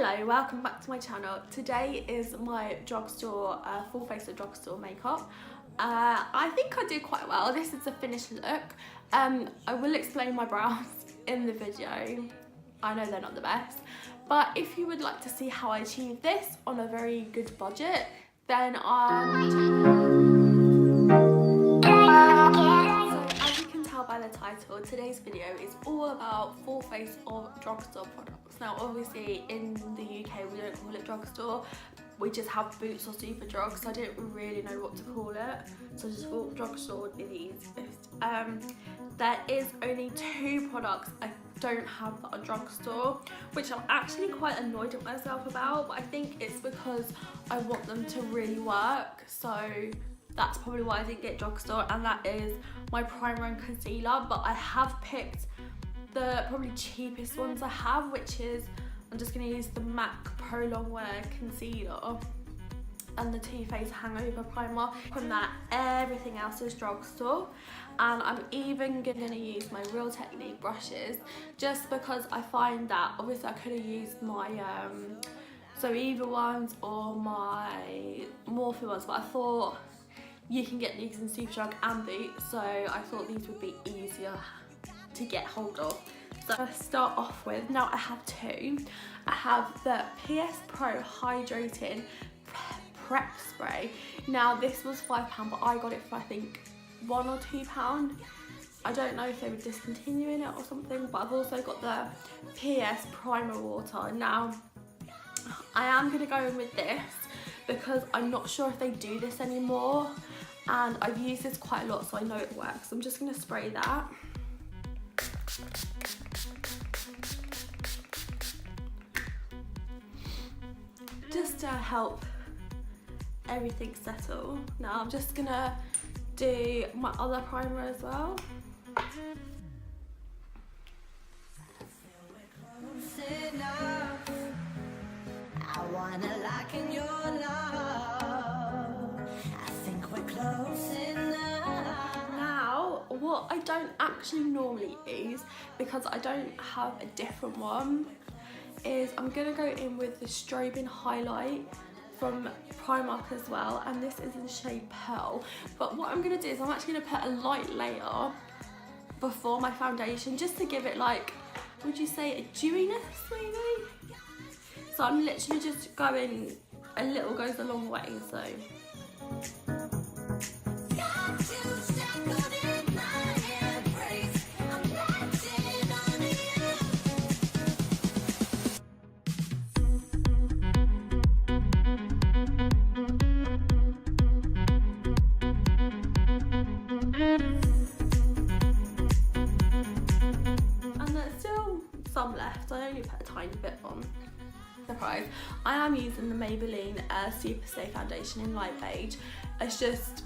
Hello, welcome back to my channel. Today is my drugstore, full face of drugstore makeup. I think I did quite well. This is a finished look. I will explain my brows in the video. I know they're not the best, but if you would like to see how I achieved this on a very good budget, then So as you can tell by the title, today's video is all about full face of drugstore products. Now obviously in the UK we don't call it drugstore, we just have Boots or Superdrug, so I didn't really know what to call it, so I just thought drugstore would be the easiest. There is only 2 products I don't have at a drugstore, which I'm actually quite annoyed at myself about, but I think it's because I want them to really work, so that's probably why I didn't get drugstore, and that is my primer and concealer. But I have picked the probably cheapest ones I have, which is, I'm just going to use the MAC Pro Longwear Concealer and the Too Faced Hangover Primer. From that, everything else is drugstore, and I'm even going to use my Real Technique brushes, just because I find that obviously I could have used my Zoeva ones or my Morphe ones, but I thought you can get these in Superdrug and Boots, so I thought these would be easier to get hold of. So I start off with, now I have 2. I have the PS Pro Hydrating Prep Spray. Now this was £5, but I got it for I think £1 or £2. I don't know if they were discontinuing it or something, but I've also got the PS Primer Water. Now I am going to go in with this because I'm not sure if they do this anymore, and I've used this quite a lot, so I know it works. So I'm just going to spray that. Just to help everything settle. Now I'm just going to do my other primer as well. I wanna lock in your love. I think we're close enough. Now, what I don't actually normally use, because I don't have a different one, is I'm gonna go in with the Strobing Highlight from Primark as well, and this is in the shade Pearl. But what I'm gonna do is I'm actually gonna put a light layer before my foundation, just to give it, like, would you say a dewiness maybe? So I'm literally just going, a little goes a long way, so. And there's still some left, I only put a tiny bit on. Surprise. I am using the Maybelline SUPERSTAY foundation in light beige. It's just,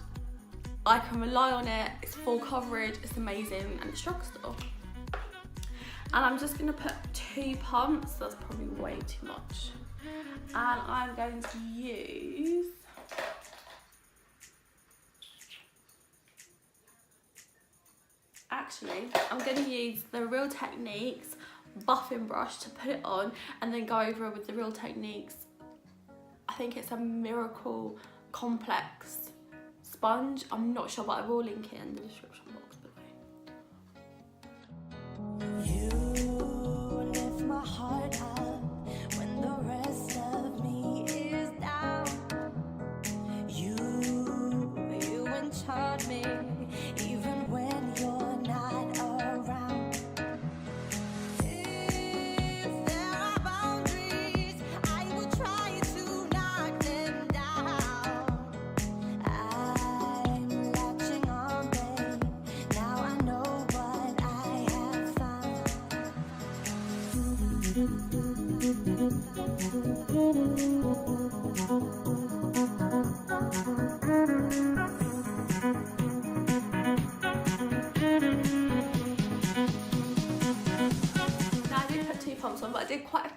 I can rely on it, it's full coverage, it's amazing, and it's drugstore. And I'm just going to put 2 pumps, that's probably way too much. And I'm going to use I'm going to use the Real Techniques buffing brush to put it on, and then go over with the Real Techniques, I think it's a Miracle Complex sponge, I'm not sure, but I will link it in the description box below. You lift my heart up when the rest of me is down. You enchant me even when you're not around. But I did quite a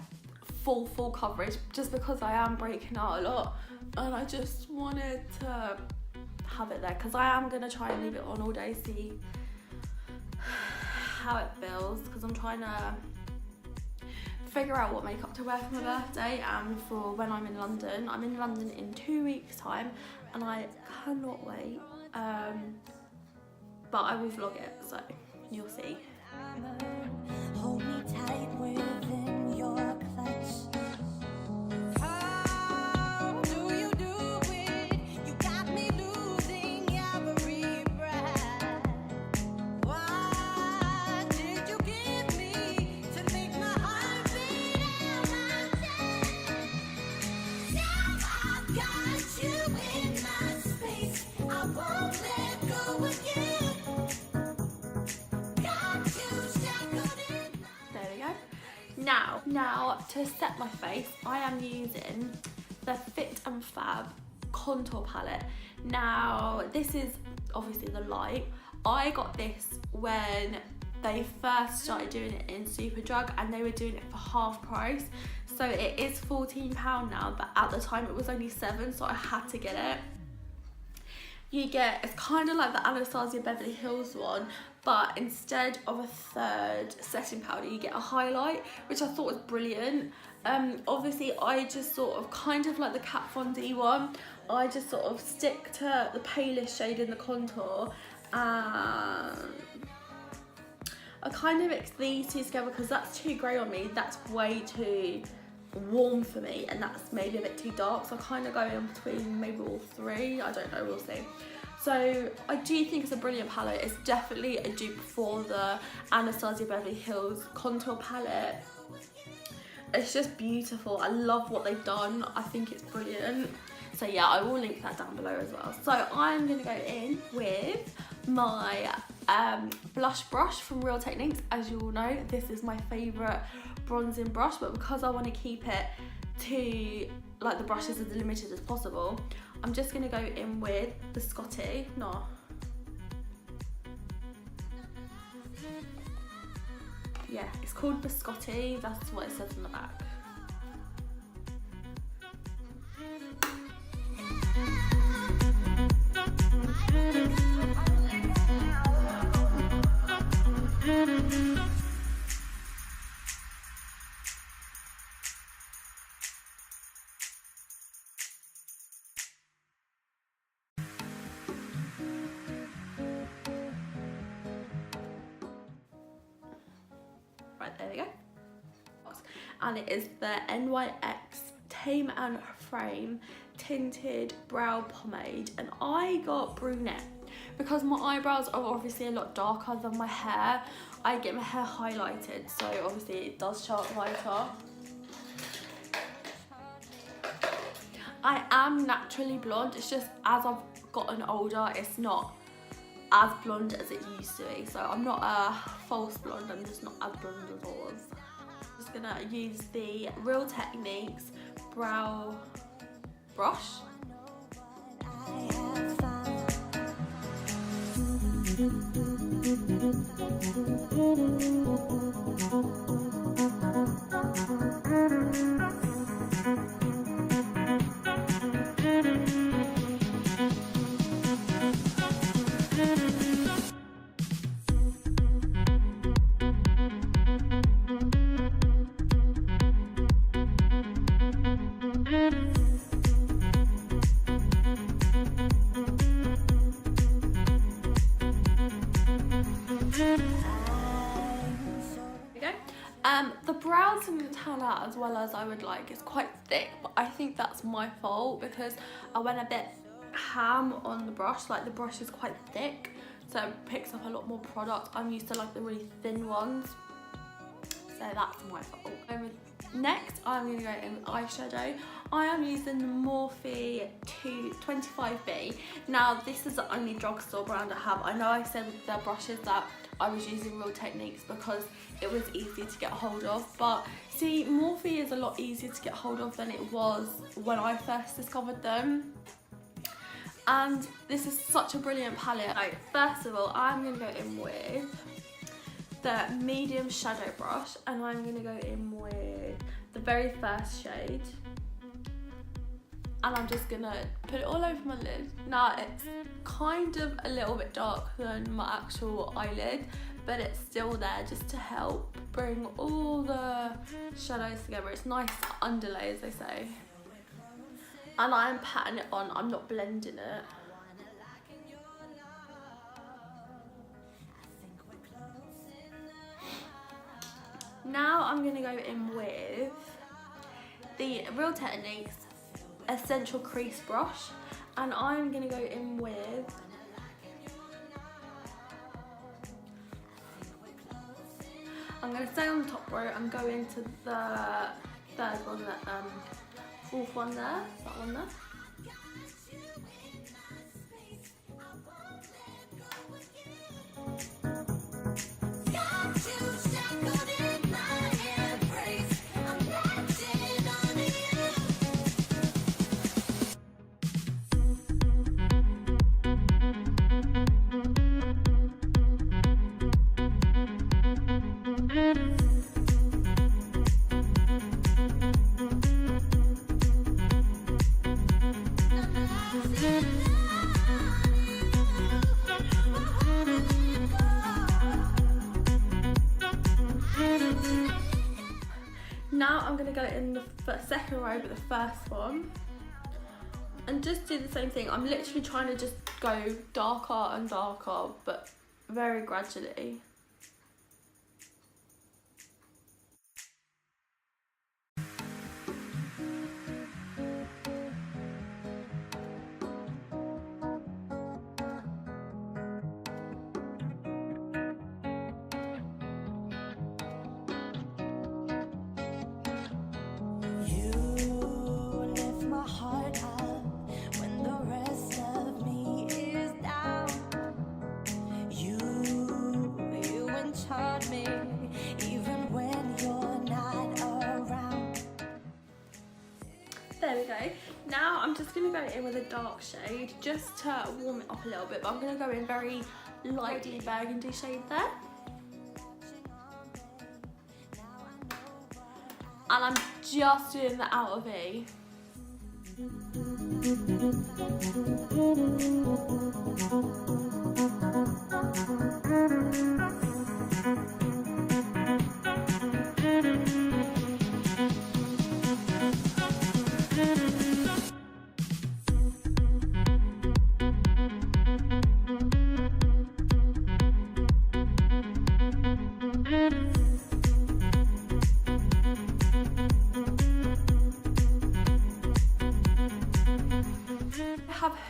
full coverage, just because I am breaking out a lot, and I just wanted to have it there, because I am going to try and leave it on all day, see how it feels, because I'm trying to figure out what makeup to wear for my birthday and for when I'm in London. I'm in London in 2 weeks time and I cannot wait, but I will vlog it, so you'll see. Hold me tight within your clutch. How do you do it? You got me losing every breath. What did you give me to make my heart beat out my chest? Now I've got you in my space. I won't let go again. Now to set my face, I am using the Fit and Fab contour palette. Now this is obviously the light. I got this when they first started doing it in Superdrug and they were doing it for half price. So it is £14 now, but at the time it was only £7, so I had to get it. You get, it's kind of like the Anastasia Beverly Hills one, but instead of a third setting powder, you get a highlight, which I thought was brilliant. Obviously, I just sort of, kind of like the Kat Von D one, I just sort of stick to the palest shade in the contour, and I kind of mix these two together because that's too grey on me, that's way too warm for me, and that's maybe a bit too dark, so I kind of go in between maybe all three, I don't know, we'll see. So I do think it's a brilliant palette. It's definitely a dupe for the Anastasia Beverly Hills contour palette. It's just beautiful. I love what they've done. I think it's brilliant. So yeah, I will link that down below as well. So I'm going to go in with my blush brush from Real Techniques. As you all know, this is my favourite bronzing brush, but because I want to keep it to like the brushes as limited as possible, I'm just going to go in with the Scotty. No. Yeah, it's called Biscotti. That's what it says on the back. Right, there we go. And it is the NYX Tame and Frame Tinted Brow Pomade, and I got brunette because my eyebrows are obviously a lot darker than my hair. I get my hair highlighted, so obviously it does show up lighter. I am naturally blonde, it's just as I've gotten older, it's not as blonde as it used to be. So I'm not a false blonde, I'm just not as blonde as I was. I'm just gonna use the Real Techniques brow brush. The brows didn't turn out as well as I would like. It's quite thick, but I think that's my fault because I went a bit ham on the brush. Like the brush is quite thick, so it picks up a lot more product. I'm used to like the really thin ones, so that's my fault. Next, I'm going to go in with eyeshadow. I am using the Morphe 25B. Now, this is the only drugstore brand I have. I know I said with the brushes that I was using Real Techniques because it was easy to get hold of, but see, Morphe is a lot easier to get hold of than it was when I first discovered them. And this is such a brilliant palette. Like, first of all, I'm going to go in with the medium shadow brush, and I'm going to go in with the very first shade, and I'm just going to put it all over my lid. Now, it's kind of a little bit darker than my actual eyelid, but it's still there just to help bring all the shadows together. It's nice to underlay, as they say. And I'm patting it on, I'm not blending it. Now I'm going to go in with the Real Techniques Essential Crease Brush, and I'm going to go in with I'm going to stay on the top row and go into the third one, fourth one there, that one there. Now I'm going to go in the second row with the first one and just do the same thing. I'm literally trying to just go darker and darker, but very gradually. There we go. Now I'm just going to go in with a dark shade just to warm it up a little bit, but I'm going to go in very lightly burgundy shade there. And I'm just doing the outer V.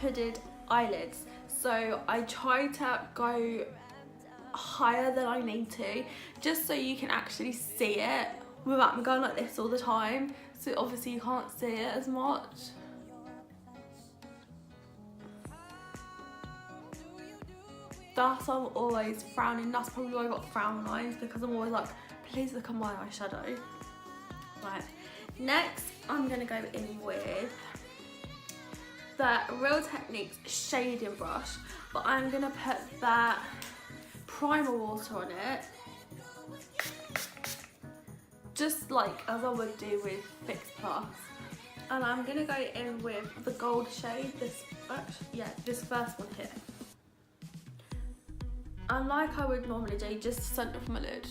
Hooded eyelids, so I try to go higher than I need to, just so you can actually see it without me going like this all the time, so obviously you can't see it as much. That's why I'm always frowning. That's probably why I got frown lines, because I'm always like, please look at my eyeshadow. Right, next I'm gonna go in with the Real Techniques shading brush, but I'm gonna put that primer water on it, just like as I would do with Fix Plus. And I'm gonna go in with the gold shade, this first one here. And like I would normally do, just centre from my lid.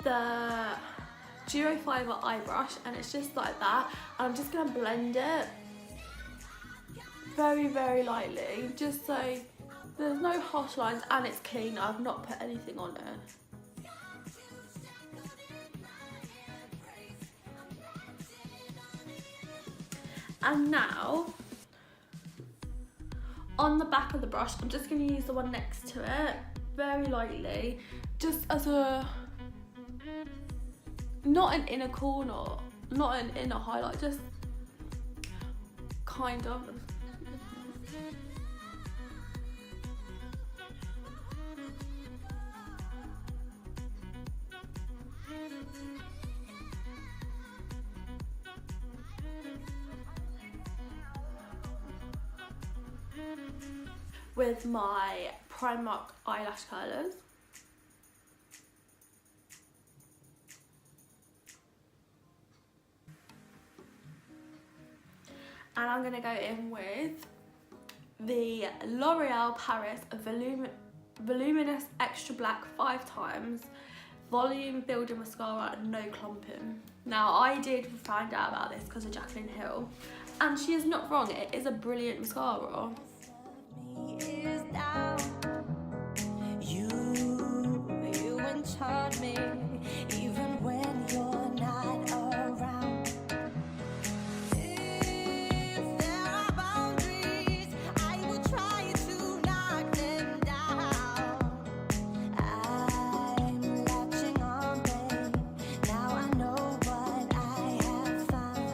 The Duo Fiber eye brush, and it's just like that, and I'm just going to blend it very, very lightly, just so there's no harsh lines and it's clean. I've not put anything on it. And now on the back of the brush, I'm just going to use the one next to it very lightly, just as a, not an inner corner, not an inner highlight, just kind of. With my Primark eyelash curlers. And I'm going to go in with the L'Oreal Paris Voluminous Extra Black 5 times Volume Building Mascara, no clumping. Now, I did find out about this because of Jaclyn Hill, and she is not wrong, it is a brilliant mascara. Is down. You enchant me even when you're not around. If there are boundaries, I will try to knock them down. I'm latching on, babe. Now I know what I have found.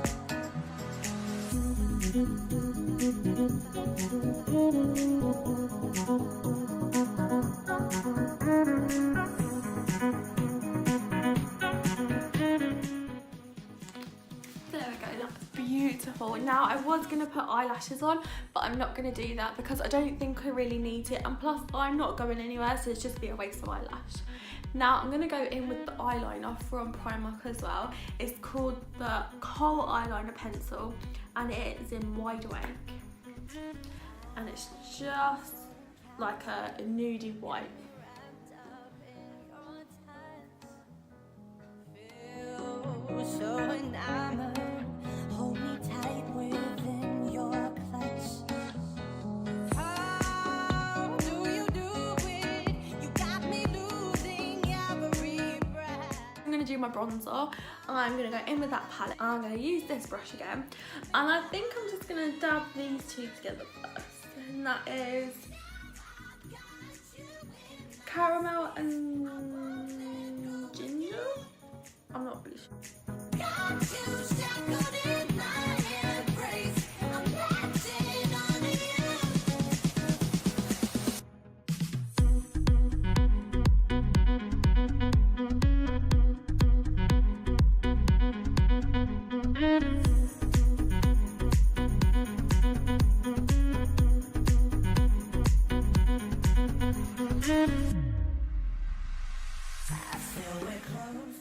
There we go, that's beautiful. Now, I was going to put eyelashes on, but I'm not going to do that because I don't think I really need it, and plus I'm not going anywhere, so it's just be a waste of eyelash. Now I'm going to go in with the eyeliner from Primark as well. It's called the Kohl Eyeliner Pencil, and it is in Wide Awake, and it's just like a nudie white. So enamored, hold me tight within your clutch. How do you do it? You got me losing every breath. I'm going to do my bronzer, and I'm going to go in with that palette. I'm going to use this brush again, and I think I'm just going to dab these two together first, and that is caramel and ginger. I'm not really sure. Got you shackled in my embrace. I'm latching on you. I feel we're close.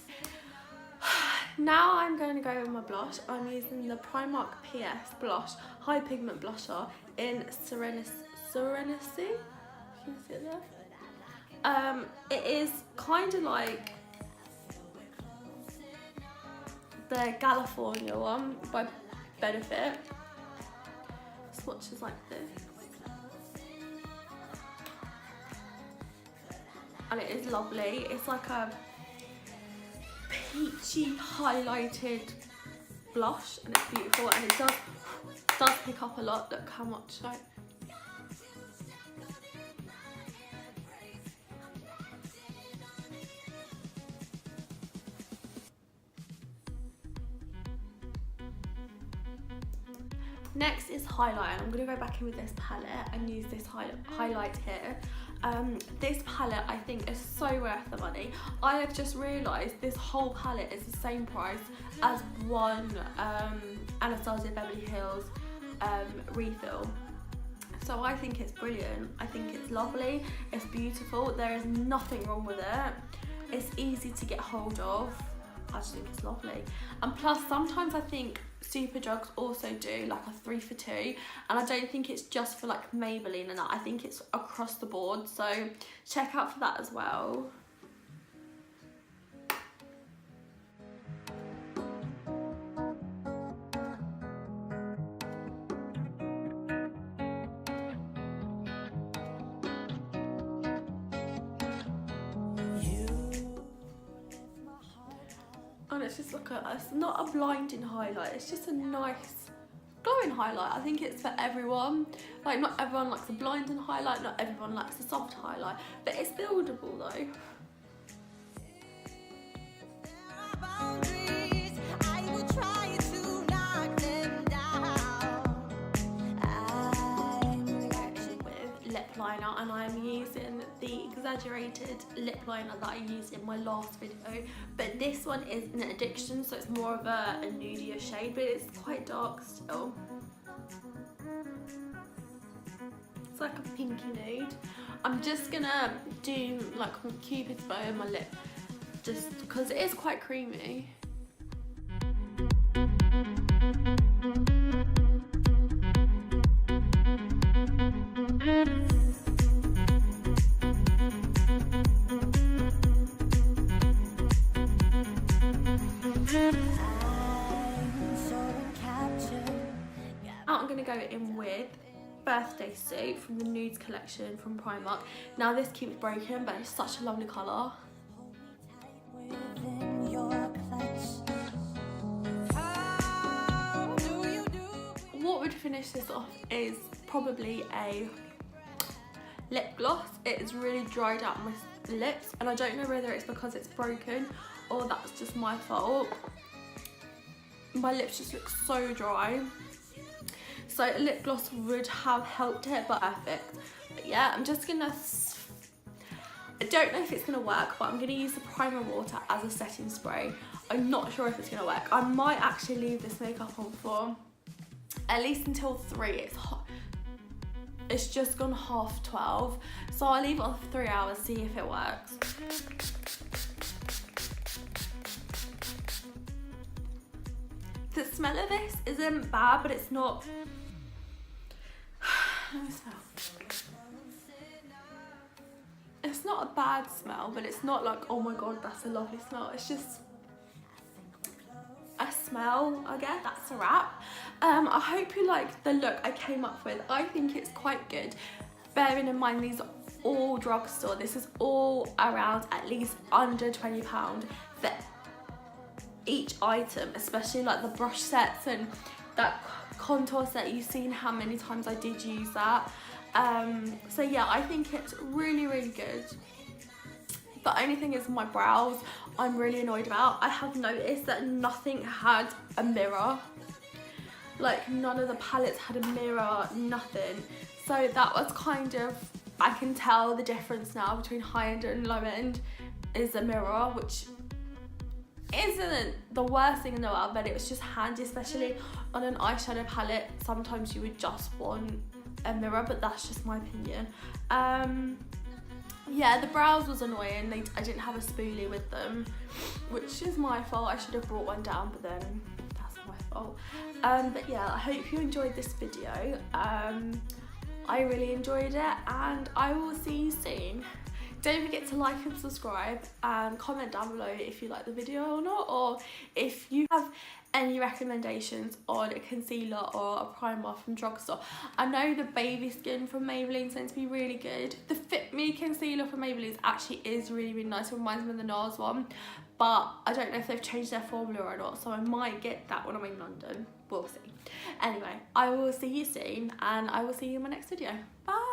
Now I'm going to go with my blush. I'm using the Primark PS Blush High Pigment Blusher in Serenity. Can you see it there? It is kind of like the California one by Benefit. Swatches like this. And it is lovely. It's like a peachy highlighted blush, and it's beautiful, and it does pick up a lot. Look how much like. Next is highlight, and I'm going to go back in with this palette and use this highlight here. This palette I think is so worth the money. I have just realised this whole palette is the same price as one Anastasia Beverly Hills refill. So I think it's brilliant. I think it's lovely, it's beautiful, there is nothing wrong with it. It's easy to get hold of. I just think it's lovely. And plus sometimes I think Superdrugs also do like a 3 for 2, and I don't think it's just for like Maybelline and that. I think it's across the board, so check out for that as well. And it's just like it's not a blinding highlight, it's just a nice glowing highlight. I think it's for everyone. Like, not everyone likes a blinding highlight, not everyone likes a soft highlight, but it's buildable though. Boundaries, I will try. and I'm using the exaggerated lip liner that I used in my last video, but this one is an addiction, so it's more of a nudier shade, but it's quite dark still. It's like a pinky nude. I'm just gonna do like Cupid's bow on my lip, just because it is quite creamy. I'm gonna go in with Birthday Suit from the Nudes collection from Primark. Now this keeps breaking, but it's such a lovely colour. What would finish this off is probably a lip gloss. It is really dried out my lips, and I don't know whether it's because it's broken or that's just my fault. My lips just look so dry. So a lip gloss would have helped it, but perfect. But yeah, I'm just gonna, I don't know if it's gonna work, but I'm gonna use the primer water as a setting spray. I'm not sure if it's gonna work. I might actually leave this makeup on for at least until 3. It's just gone 12:30, so I'll leave it on for 3 hours, see if it works. The smell of this isn't bad, but it's not. Let me smell. It's not a bad smell, but it's not like, oh my god, that's a lovely smell. It's just a smell, I guess. That's a wrap. I hope you like the look I came up with. I think it's quite good. Bearing in mind these are all drugstore. This is all around at least under £20 for each item, especially like the brush sets and that contour set. You've seen how many times I did use that. So yeah, I think it's really, really good. The only thing is my brows I'm really annoyed about. I have noticed that nothing had a mirror. Like none of the palettes had a mirror, nothing. So that was kind of, I can tell the difference now between high end and low end is a mirror, which isn't the worst thing in the world, but it was just handy, especially on an eyeshadow palette. Sometimes you would just want a mirror, but that's just my opinion. Yeah, the brows was annoying. I didn't have a spoolie with them, which is my fault. I should have brought one down, but then that's my fault. But yeah, I hope you enjoyed this video. I really enjoyed it, and I will see you soon. Don't forget to like and subscribe, and comment down below if you like the video or not, or if you have any recommendations on a concealer or a primer from drugstore. I know the Baby Skin from Maybelline seems to be really good. The Fit Me concealer from Maybelline actually is really, really nice. It reminds me of the NARS one, but I don't know if they've changed their formula or not, so I might get that when I'm in London. We'll see. Anyway, I will see you soon, and I will see you in my next video. Bye!